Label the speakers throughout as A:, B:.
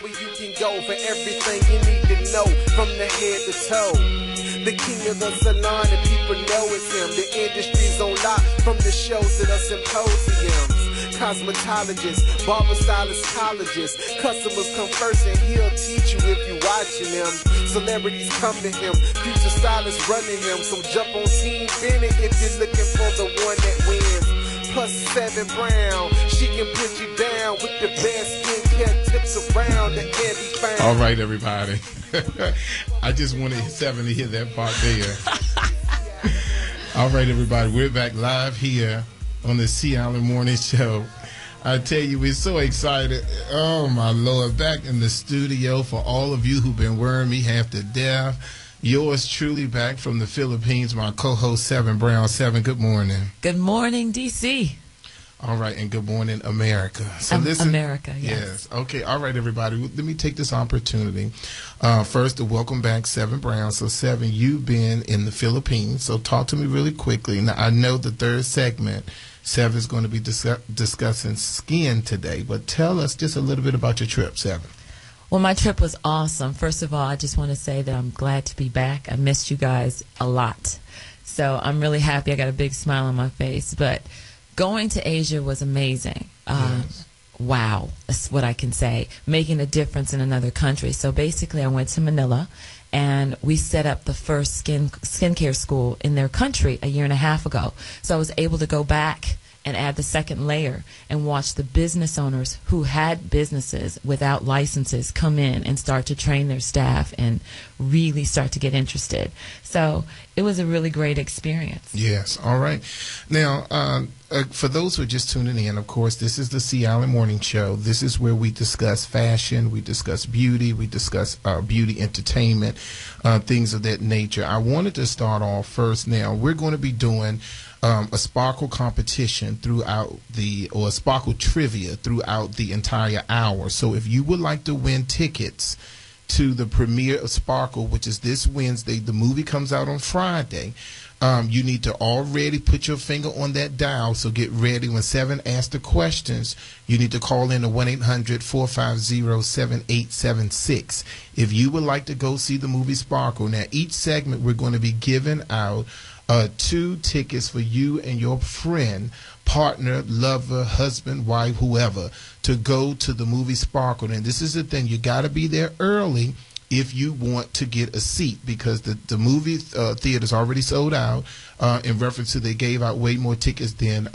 A: where you can go for everything you need to know, from the head to toe. The king of the salon, and people know it's him. The industry's on lock, from the shows to the symposiums. Cosmetologists, barber stylists, colleges. Customers come first and he'll teach you if you watching them. Celebrities come to him, future stylists running him. So jump on Team Bennett if you're looking for the one that wins. Plus 7 Brown, she can put you down with the best skincare tips around that can be found.
B: All right, everybody. I just wanted 7 to hear that part there. All right, everybody. We're back live here on the Sea Island Morning Show. I tell you, we're so excited. Oh, my Lord. Back in the studio for all of you who've been wearing me half to death. Yours truly back from the Philippines, my co-host, 7 Brown. 7, good morning.
C: Good morning, D.C.
B: All right, and good morning, America. So
C: America, yes.
B: Okay, all right, everybody. Let me take this opportunity. First, to welcome back 7 Brown. So, 7, you've been in the Philippines. So, talk to me really quickly. Now, I know the third segment, 7 is going to be discussing skin today. But tell us just a little bit about your trip, 7.
C: Well, my trip was awesome. First of all, I just want to say that I'm glad to be back. I missed you guys a lot. So, I'm really happy. I got a big smile on my face. But going to Asia was amazing.
B: Yes.
C: Wow, that's what I can say. Making a difference in another country. So basically, I went to Manila, and we set up the first skincare school in their country a year and a half ago. So I was able to go back and add the second layer and watch the business owners who had businesses without licenses come in and start to train their staff and really start to get interested. So it was a really great experience.
B: Yes. All right. Now, for those who are just tuning in, of course, this is the Sea Island Morning Show. This is where we discuss fashion, we discuss beauty, we discuss beauty entertainment, things of that nature. I wanted to start off first. Now, we're going to be doing a sparkle competition or sparkle trivia throughout the entire hour. So if you would like to win tickets to the premiere of Sparkle, which is this Wednesday, the movie comes out on Friday. You need to already put your finger on that dial, so get ready. When 7 asks the questions, you need to call in to 1-800-450-7876. If you would like to go see the movie Sparkle, now each segment we're going to be giving out 2 tickets for you and your friend, partner, lover, husband, wife, whoever, to go to the movie Sparkle. And this is the thing, you got to be there early if you want to get a seat, because the movie theater is already sold out. In reference to, they gave out way more tickets than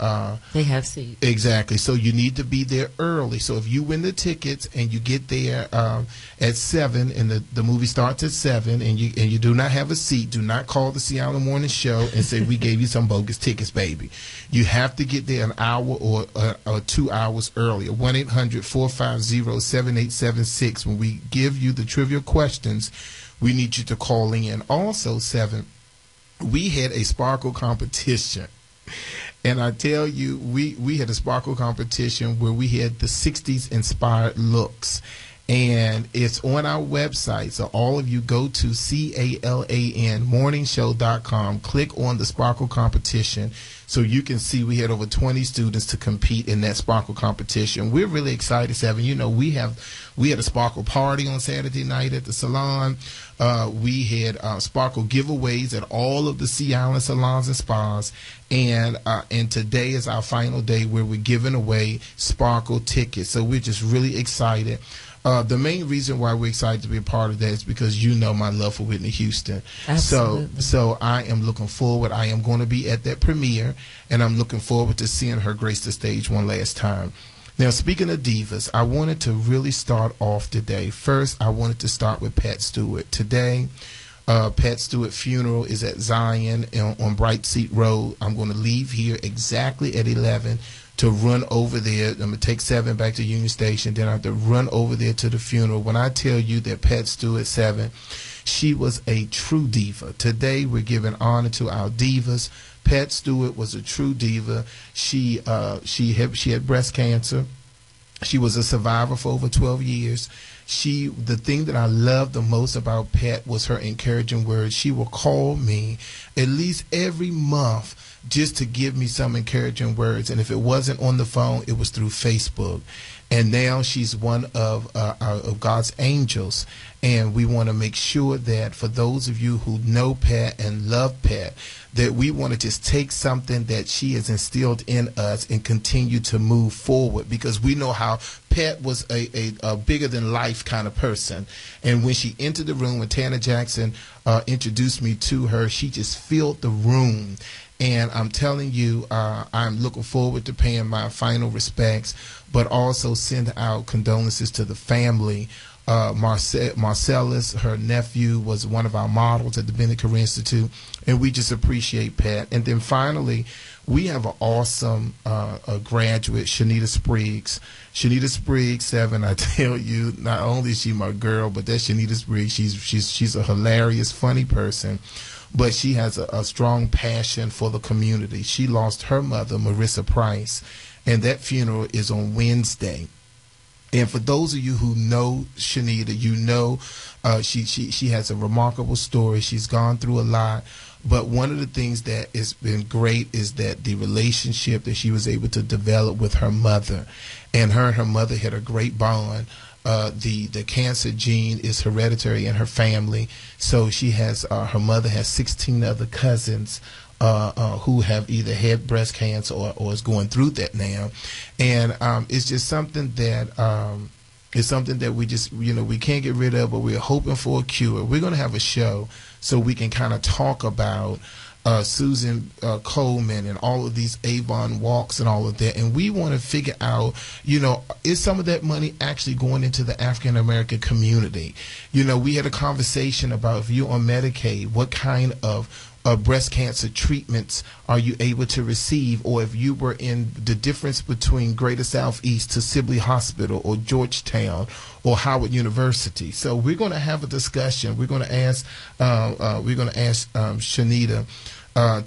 C: they have seats.
B: Exactly. So you need to be there early. So if you win the tickets and you get there at 7, and the movie starts at 7, and you do not have a seat, do not call the Sea Island Morning Show and say we gave you some bogus tickets, baby. You have to get there an hour or 2 hours earlier. 1-800-450-7876. When we give you the trivia questions, we need you to call in. Also, 7, we had a sparkle competition. And I tell you, we had a sparkle competition where we had the 60s inspired looks. And it's on our website. So all of you go to CALANmorningshow.com, click on the sparkle competition, so you can see we had over 20 students to compete in that sparkle competition. We're really excited, 7. You know, we had a sparkle party on Saturday night at the salon. We had sparkle giveaways at all of the Sea Island salons and spas. And today is our final day where we're giving away sparkle tickets. So we're just really excited. The main reason why we're excited to be a part of that is because you know my love for Whitney Houston.
C: Absolutely.
B: So I am looking forward. I am going to be at that premiere, and I'm looking forward to seeing her grace the stage one last time. Now, speaking of divas, I wanted to really start off today. First, I wanted to start with Pat Stewart. Today, Pat Stewart funeral is at Zion on Bright Seat Road. I'm going to leave here exactly at 11 to run over there. I'm going to take 7 back to Union Station. Then I have to run over there to the funeral. When I tell you that Pat Stewart, 7, she was a true diva. Today, we're giving honor to our divas. Pat Stewart was a true diva. She had breast cancer. She was a survivor for over 12 years. The thing that I loved the most about Pat was her encouraging words. She will call me at least every month just to give me some encouraging words. And if it wasn't on the phone, it was through Facebook. And now she's one of God's angels. And we want to make sure that for those of you who know Pat and love Pat, that we want to just take something that she has instilled in us and continue to move forward, because we know how Pat was a bigger than life kind of person. And when she entered the room, when Tanner Jackson introduced me to her, she just filled the room. And I'm telling you, I'm looking forward to paying my final respects, but also send out condolences to the family. Marcellus, her nephew, was one of our models at the Bennett Career Institute, and we just appreciate Pat. And then finally, we have an awesome graduate, Shanita Spriggs. Shanita Spriggs, 7, I tell you, not only is she my girl, but that's Shanita Spriggs. She's a hilarious, funny person, but she has a strong passion for the community. She lost her mother, Marissa Price, and that funeral is on Wednesday. And for those of you who know Shanita, you know she has a remarkable story. She's gone through a lot. But one of the things that has been great is that the relationship that she was able to develop with her mother. And her mother had a great bond. The cancer gene is hereditary in her family. So she has her mother has 16 other cousins who have either had breast cancer or is going through that now. And it's just something that it's something that we just, we can't get rid of, but we're hoping for a cure. We're going to have a show so we can kind of talk about Susan Coleman and all of these Avon walks and all of that. And we want to figure out, is some of that money actually going into the African American community? We had a conversation about, if you're on Medicaid, what kind of breast cancer treatments are you able to receive, or if you were in the difference between Greater Southeast to Sibley Hospital or Georgetown or Howard University. So we're going to have a discussion. We're going to ask Shanita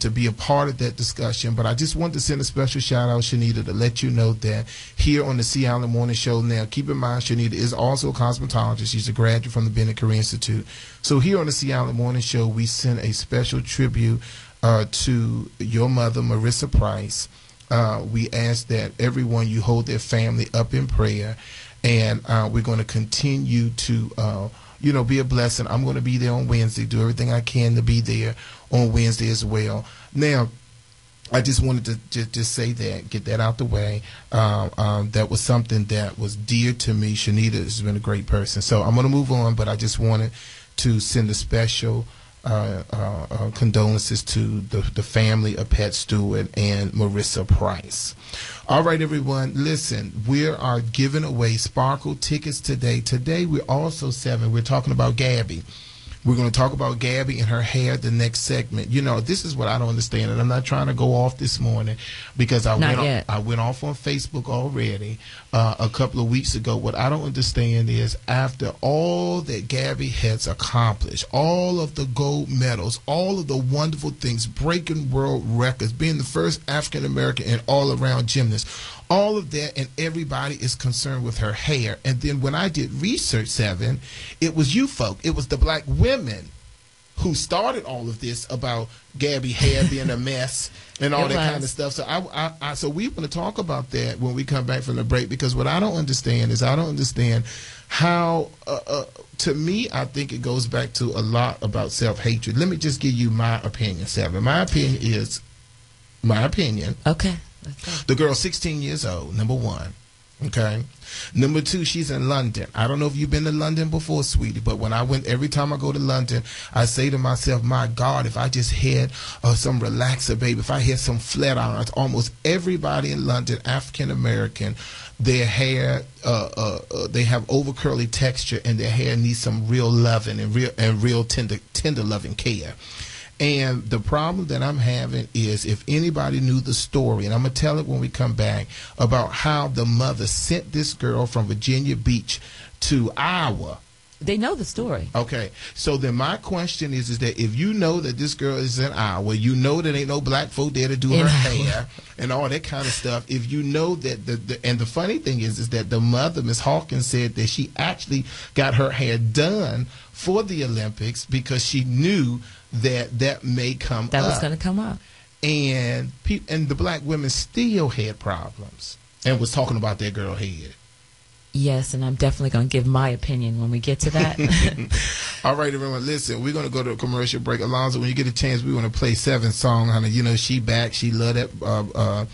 B: to be a part of that discussion. But I just want to send a special shout out, Shanita, to let you know that here on the Sea Island Morning Show now, keep in mind, Shanita is also a cosmetologist. She's a graduate from the Bennett Career Institute. So here on the Sea Island Morning Show, we send a special tribute to your mother, Marissa Price. We ask that everyone, you hold their family up in prayer, and we're going to continue to be a blessing. I'm going to be there on Wednesday, do everything I can to be there on Wednesday as well. Now, I just wanted to just say that, get that out the way. That was something that was dear to me. Shanita has been a great person. So I'm going to move on, but I just wanted to send a special condolences to the family of Pat Stewart and Marissa Price. All right, everyone, listen, we are giving away Sparkle tickets today. Today, we're also, 7, we're talking about Gabby. We're going to talk about Gabby and her hair the next segment. This is what I don't understand, and I'm not trying to go off this morning because I went off on Facebook already a couple of weeks ago. What I don't understand is, after all that Gabby has accomplished, all of the gold medals, all of the wonderful things, breaking world records, being the first African-American and all-around gymnast, all of that, and everybody is concerned with her hair. And then when I did research, 7, it was you folk. It was the black women who started all of this about Gabby hair being a mess and all that kind of stuff. So so we want to talk about that when we come back from the break, because what I don't understand is, I don't understand how, to me, I think it goes back to a lot about self-hatred. Let me just give you my opinion, 7. My opinion is, okay. The girl's 16 years old, number 1. Okay. Number 2, she's in London. I don't know if you've been to London before, sweetie, but every time I go to London, I say to myself, my God, if I just had some relaxer, baby, if I had some flat irons. Almost everybody in London, African American, their hair, they have over curly texture, and their hair needs some real loving and real tender loving care. And the problem that I'm having is, if anybody knew the story, and I'm going to tell it when we come back, about how the mother sent this girl from Virginia Beach to Iowa.
C: They know the story. Okay.
B: So then my question is that if you know that this girl is in Iowa, you know that ain't no black folk there to do her hair and all that kind of stuff. If you know that and the funny thing is that the mother, Miss Hawkins, said that she actually got her hair done for the Olympics because she knew that may come up.
C: That was going to come up.
B: and the black women still had problems and was talking about their girl head.
C: Yes, and I'm definitely going to give my opinion when we get to that.
B: All right, everyone, listen, we're going to go to a commercial break. Alonzo, when you get a chance, we want to play 7's song, honey. You know, she back. She love that.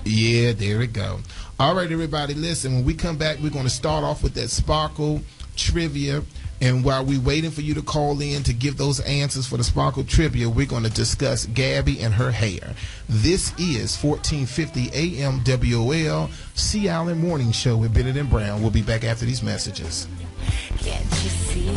B: Yeah, there we go. All right, everybody, listen, when we come back, we're going to start off with that Sparkle trivia. And while we're waiting for you to call in to give those answers for the Sparkle trivia, we're going to discuss Gabby and her hair. This is 1450 AM WOL, Sea Island Morning Show with Bennett and Brown. We'll be back after these messages.
D: Can't you see?